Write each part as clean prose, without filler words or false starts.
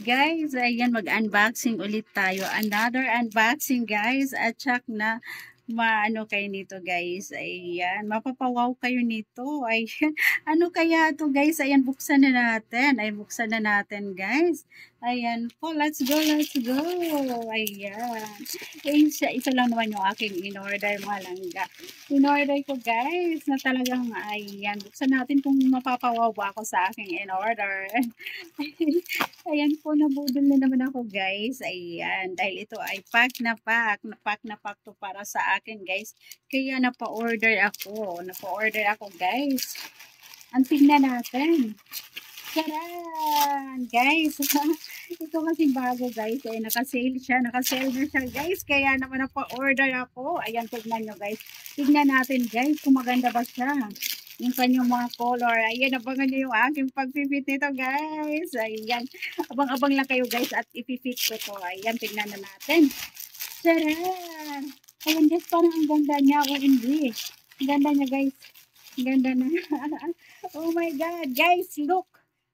Guys, ayan, mag-unboxing ulit tayo. Another unboxing, guys. At check na maano kayo nito, guys. Ayan, mapapawaw kayo nito. Ayan, ano kaya to, guys? Ayan, buksan na natin. Ay, buksan na natin, guys. Ayan po, let's go, let's go. Ayan. Isa lang naman yung aking in-order, mga langga. In-order ko, guys, na talagang, ayan, buksan natin kung mapapawaw ba ako sa aking in-order. Ayan po, nabudol na naman ako, guys. Ayan, dahil ito ay pack na pack to para sa akin, guys. Kaya napa-order ako, guys. Ang tingnan natin. Charan! Guys, ito kasi bago, guys. Ay, naka-sale na siya, guys. Kaya naman napa-order ako. Ayan, tignan nyo, guys. Tignan natin, guys, kung maganda ba siya. Yung kanyang mga color. Ayan, abangan nyo yung aking pag-fit nito, guys. Ayan, abang-abang lang kayo, guys, at ipifit ko to. Ayan, tignan na natin. Charan! Ayan, guys, parang ang ganda niya. O, hindi. Ang ganda niya, guys. Ang ganda na. Oh my God, guys, look.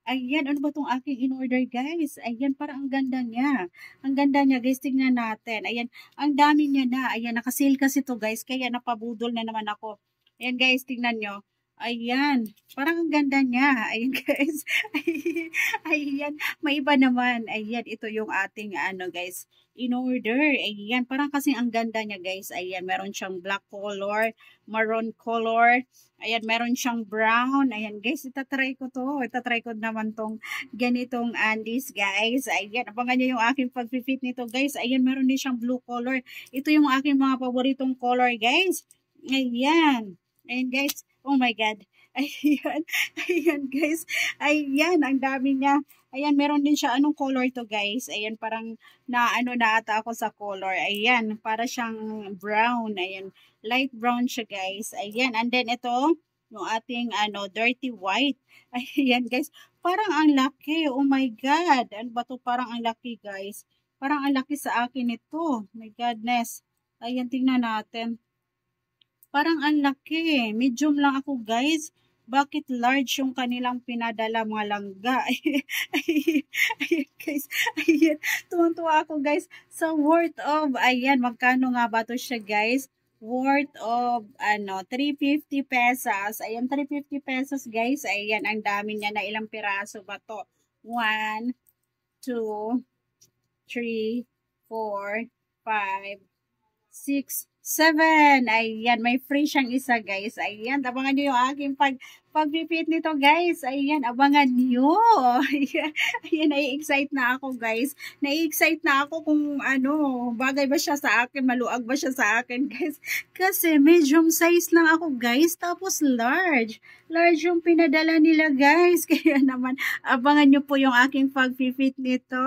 Ayan, ano ba itong aking in-order, guys? Ayan, parang ang ganda niya. Ang ganda niya, guys. Tingnan natin. Ayan, ang dami niya na. Ayan, nakasale kasi to, guys. Kaya napabudol na naman ako. Ayan, guys, tingnan nyo. Ayan, parang ang ganda niya. Ayan, guys. Ayan, may iba naman. Ayan, ito yung ating, ano, guys, in-order. Ayan, parang kasi ang ganda niya, guys. Ayan, meron siyang black color, maroon color. Ayan, meron siyang brown. Ayan, guys, itatry ko to. Itatry ko naman tong ganitong undies, guys. Ayan, abangan nyo yung aking pag-fit nito, guys. Ayan, meron din siyang blue color. Ito yung aking mga paboritong color, guys. Ayan. Ayan, guys. Oh my God. Ayan. Ayan, guys. Ayan, ang dami niya. Ayan, meron din siya. Anong color to, guys? Ayan, parang ano na ata ako sa color. Ayan, para siyang brown. Ayan, light brown siya, guys. Ayan, and then ito, yung ating, dirty white. Ayan, guys. Parang ang laki. Oh my God. Ano ba to? Parang ang laki, guys. Parang ang laki sa akin ito. My goodness. Ayan, tingnan natin. Parang ang laki. Medium lang ako, guys. Bakit large yung kanilang pinadala, mga langga? Ayan, guys. Ayan. Tuwang-tuwa ako, guys. Sa worth of, ayan, magkano nga ba to siya, guys? Worth of, 350 pesos. Ayan, 350 pesos, guys. Ayan, ang dami niya na. Ilang piraso ba to? 1, 2, 3, 4, 5, 6, 7. Ayan, may free siyang isa, guys. Ayan, abangan nyo yung aking pag-repeat nito, guys. Ayan, abangan nyo. Ayan, ayan, nai-excite na ako, guys. Nai-excite na ako kung bagay ba siya sa akin, maluag ba siya sa akin, guys. Kasi medium size lang ako, guys. Tapos large. Large yung pinadala nila, guys. Kaya naman, abangan nyo po yung aking pag-repeat nito.